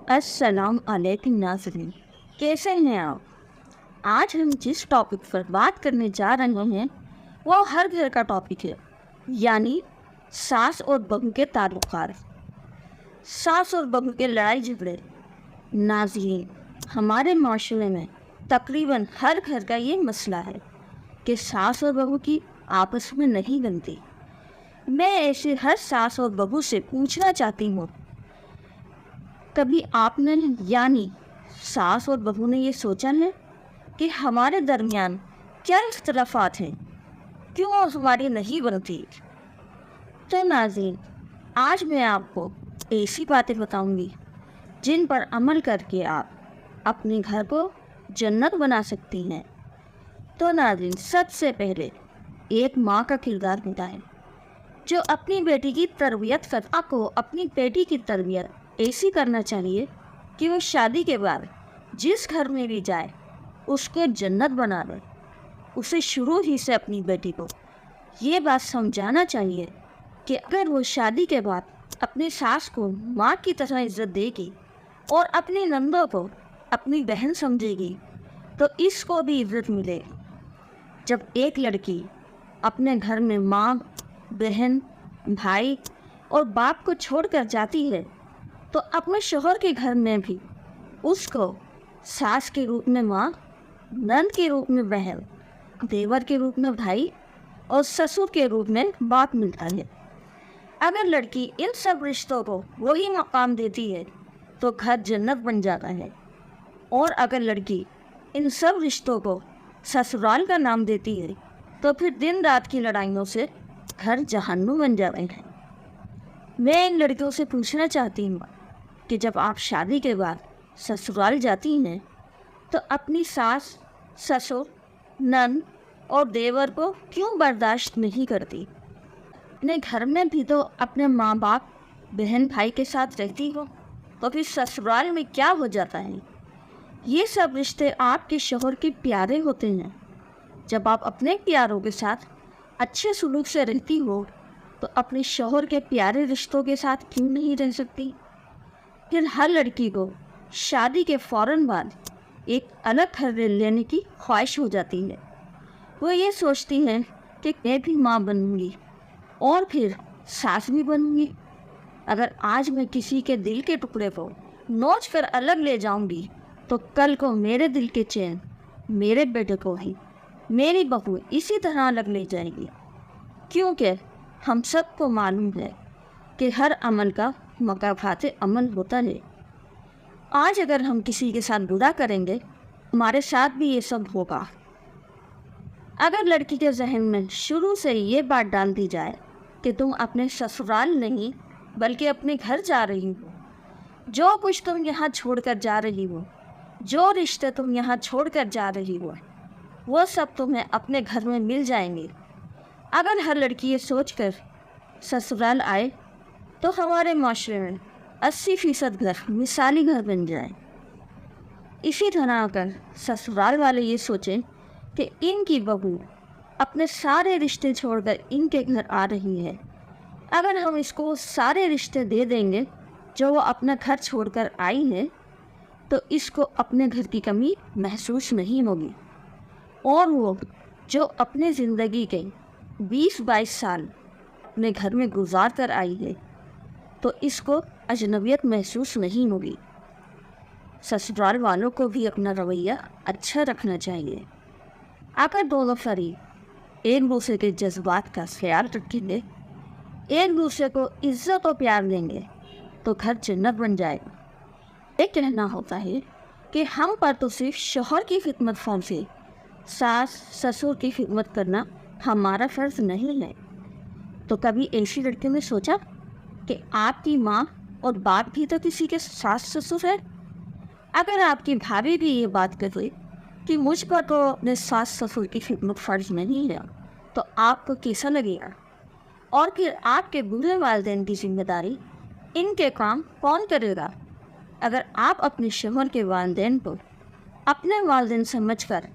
अस्सलाम वालेकुम नाज़रीन, कैसे हैं आप? आज हम जिस टॉपिक पर बात करने जा रहे हैं वो हर घर का टॉपिक है, यानी सास और बहू के ताल्लुकात। सास और बहू के लड़ाई झगड़े। नाज़रीन, हमारे माशरे में तकरीबन हर घर का ये मसला है कि सास और बहू की आपस में नहीं बनती। मैं ऐसे हर सास और बहू से पूछना चाहती हूँ, कभी आपने यानी सास और बहू ने ये सोचा है कि हमारे दरमियान क्या इख्तलाफात हैं, क्यों हमारी नहीं बनती? तो नाज़रीन, आज मैं आपको ऐसी बातें बताऊंगी जिन पर अमल करके आप अपने घर को जन्नत बना सकती हैं। तो नाज़रीन, सबसे पहले एक माँ का किरदार होता है जो अपनी बेटी की तरबियत करता को अपनी बेटी की तरबियत ऐसी करना चाहिए कि वो शादी के बाद जिस घर में भी जाए उसको जन्नत बना दे। उसे शुरू ही से अपनी बेटी को ये बात समझाना चाहिए कि अगर वो शादी के बाद अपनी सास को माँ की तरह इज्जत देगी और अपनी नंदों को अपनी बहन समझेगी तो इसको भी इज्जत मिलेगी। जब एक लड़की अपने घर में माँ, बहन, भाई और बाप को छोड़कर जाती है तो अपने शोहर के घर में भी उसको सास के रूप में माँ, नंद के रूप में बहन, देवर के रूप में भाई और ससुर के रूप में बाप मिलता है। अगर लड़की इन सब रिश्तों को वही मकाम देती है तो घर जन्नत बन जाता है, और अगर लड़की इन सब रिश्तों को ससुराल का नाम देती है तो फिर दिन रात की लड़ाइयों से घर जहन्नुम बन जाते हैं। मैं इन लड़कियों से पूछना चाहती हूँ कि जब आप शादी के बाद ससुराल जाती हैं तो अपनी सास, ससुर, नंद और देवर को क्यों बर्दाश्त नहीं करती? अपने घर में भी तो अपने माँ बाप, बहन भाई के साथ रहती हो, तो फिर ससुराल में क्या हो जाता है? ये सब रिश्ते आपके शोहर के प्यारे होते हैं। जब आप अपने प्यारों के साथ अच्छे सलूक से रहती हो तो अपने शोहर के प्यारे रिश्तों के साथ क्यों नहीं रह सकती? फिर हर लड़की को शादी के फ़ौरन बाद एक अलग घर लेने की ख्वाहिश हो जाती है। वो ये सोचती है कि मैं भी माँ बनूंगी और फिर सास भी बनूंगी। अगर आज मैं किसी के दिल के टुकड़े को नोच कर अलग ले जाऊंगी तो कल को मेरे दिल के चैन मेरे बेटे को ही मेरी बहू इसी तरह अलग ले जाएगी, क्योंकि हम सबको मालूम है कि हर अमल का मकाफात अमल होता है। आज अगर हम किसी के साथ बुरा करेंगे हमारे साथ भी ये सब होगा। अगर लड़की के जहन में शुरू से ये बात डाल दी जाए कि तुम अपने ससुराल नहीं बल्कि अपने घर जा रही हो, जो कुछ तुम यहाँ छोड़कर जा रही हो, जो रिश्ते तुम यहाँ छोड़कर जा रही हो, वो सब तुम्हें अपने घर में मिल जाएंगे। अगर हर लड़की ये सोचकर ससुराल आए तो हमारे माशरे में 80% घर मिसाली घर बन जाए। इसी तरह अगर ससुराल वाले ये सोचें कि इनकी बहू अपने सारे रिश्ते छोड़कर इनके घर आ रही है, अगर हम इसको सारे रिश्ते दे देंगे जो वो अपना घर छोड़कर आई है तो इसको अपने घर की कमी महसूस नहीं होगी, और वो जो अपने ज़िंदगी के 20-22 साल अपने घर में गुजार कर आई है तो इसको अजनबियत महसूस नहीं होगी। ससुराल वालों को भी अपना रवैया अच्छा रखना चाहिए। अगर दोनों फरीक एक दूसरे के जज्बात का ख्याल रखेंगे, एक दूसरे को इज्जत और प्यार देंगे तो घर जन्नत बन जाएगा। ये कहना होता है कि हम पर तो सिर्फ शोहर की खिदमत फर्ज है, सास ससुर की खिदमत करना हमारा फ़र्ज़ नहीं है। तो कभी ऐसी लड़कियों ने सोचा कि आपकी माँ और बाप भी तो किसी के सास ससुर है? अगर आपकी भाभी भी ये बात करे कि मुझ पर तो अपने सास ससुर की खिदमत फ़र्ज नहीं है तो आपको कैसा लगेगा? और फिर आपके बूढ़े वालिदैन की जिम्मेदारी इनके काम कौन करेगा? अगर आप अपने शोहर के वालिदैन को अपने वालिदैन समझकर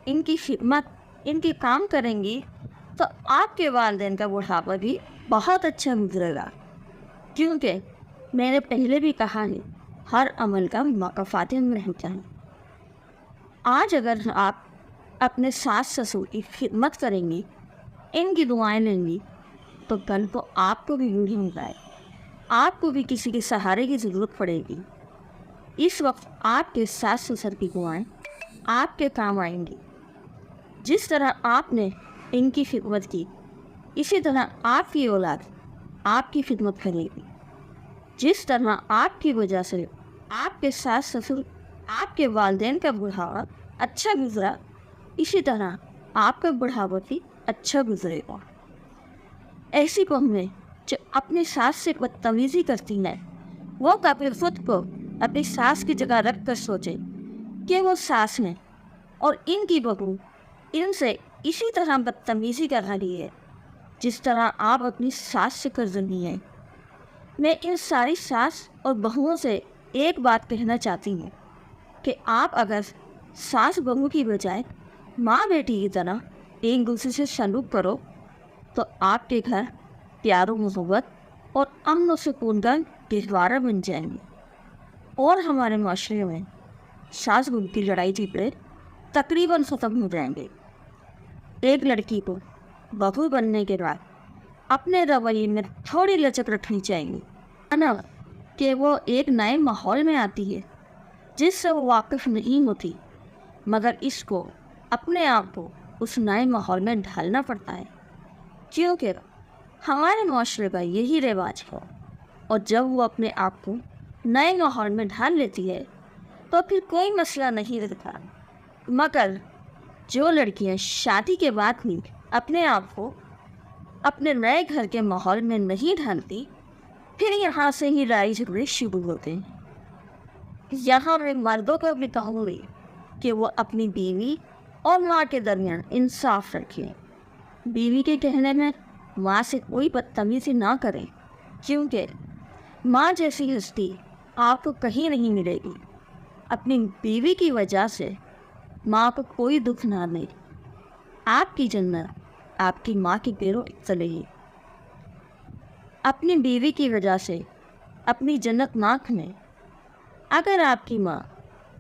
इनकी खिदमत, इनके काम करेंगी तो आपके वालिदैन का बुढ़ापा भी बहुत अच्छा गुजरेगा। क्योंकि मैंने पहले भी कहा है ہر عمل کا مکافات رہتا ہے۔ آج اگر آپ اپنے ساس سسر کی خدمت کریں گی، ان کی دعائیں لیں گی، تو کل کو آپ کو بھی یوں ہی ہوگا، آپ کو بھی کسی کے سہارے کی ضرورت پڑے گی۔ اس وقت آپ کے ساس سسر کی دعائیں آپ کے کام آئیں گی۔ جس طرح آپ نے ان کی خدمت کی، اسی طرح آپ کی اولاد آپ کی خدمت کرے گی۔ جس طرح آپ کی وجہ سے آپ کے ساس سسر، آپ کے والدین کا بڑھاوا اچھا گزرا، اسی طرح آپ کا بڑھاوا بھی اچھا گزرے گا۔ ایسی قومیں جو اپنی ساس سے بدتمیزی کرتی ہیں، وہ کبھی خود کو اپنی ساس کی جگہ رکھ کر سوچیں کہ وہ ساس ہیں اور ان کی بہو ان سے اسی طرح بدتمیزی کر رہی ہے جس طرح آپ اپنی ساس سے کر رہی ہیں۔ میں ان ساری ساس اور بہوؤں سے ایک بات کہنا چاہتی ہوں کہ آپ اگر ساس بہو کی بجائے ماں بیٹی کی طرح ایک دوسرے سے سلوک کرو تو آپ کے گھر پیار و محبت اور امن و سکون کا گہوارہ بن جائیں گے، اور ہمارے معاشرے میں ساس بہو کی لڑائی جھگڑے تقریباً ختم ہو جائیں گے۔ ایک لڑکی کو بہو بننے کے بعد اپنے رویے میں تھوڑی لچک رکھنی چاہیے، نا کہ وہ ایک نئے ماحول میں آتی ہے جس سے وہ واقف نہیں ہوتی، مگر اس کو اپنے آپ کو اس نئے ماحول میں ڈھالنا پڑتا ہے، کیونکہ ہمارے معاشرے کا یہی رواج ہے۔ اور جب وہ اپنے آپ کو نئے ماحول میں ڈھال لیتی ہے تو پھر کوئی مسئلہ نہیں رہتا، مگر جو لڑکیاں شادی کے بعد بھی اپنے آپ کو اپنے نئے گھر کے ماحول میں نہیں ڈھالتی، پھر یہاں سے ہی لڑائی جھگڑے شروع ہوتے ہیں۔ یہاں میں مردوں کو بھی کہوں گی کہ وہ اپنی بیوی اور ماں کے درمیان انصاف رکھیں۔ بیوی کے کہنے میں ماں سے کوئی بدتمیزی نہ کریں، کیونکہ ماں جیسی ہستی آپ کو کہیں نہیں ملے گی۔ اپنی بیوی کی وجہ سے ماں کو کوئی دکھ نہ دے، آپ کی جنت آپ کی ماں کی پیروں چلے گی۔ اپنی بیوی کی وجہ سے اپنی جنت نہ کھوئیں۔ اگر آپ کی ماں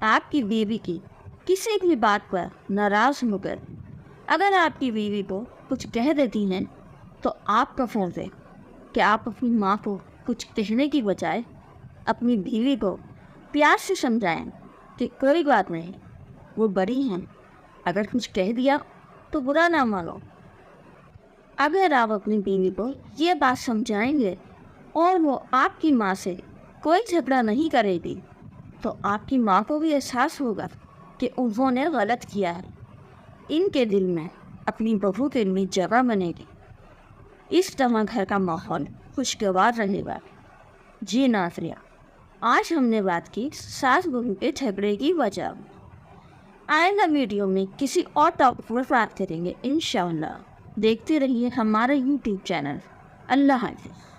آپ کی بیوی کی کسی بھی بات پر ناراض ہو کر اگر آپ کی بیوی کو کچھ کہہ دیتی ہیں، تو آپ کا فرض ہے کہ آپ اپنی ماں کو کچھ کہنے کی بجائے اپنی بیوی کو پیار سے سمجھائیں کہ کوئی بات نہیں، وہ بڑی ہیں، اگر کچھ کہہ دیا تو برا نہ مانو۔ اگر آپ اپنی بیوی کو یہ بات سمجھائیں گے اور وہ آپ کی ماں سے کوئی جھگڑا نہیں کرے گی، تو آپ کی ماں کو بھی احساس ہوگا کہ انہوں نے غلط کیا ہے، ان کے دل میں اپنی بہو کے لیے جگہ بنے گی، اس طرح گھر کا ماحول خوشگوار رہے گا۔ جی ناظرین، آج ہم نے بات کی ساس بہو کے جھگڑے کی وجہ۔ آئندہ ویڈیو میں کسی اور ٹاپک پر بات کریں گے انشاءاللہ۔ دیکھتے رہیے ہمارا YouTube چینل۔ اللہ حافظ۔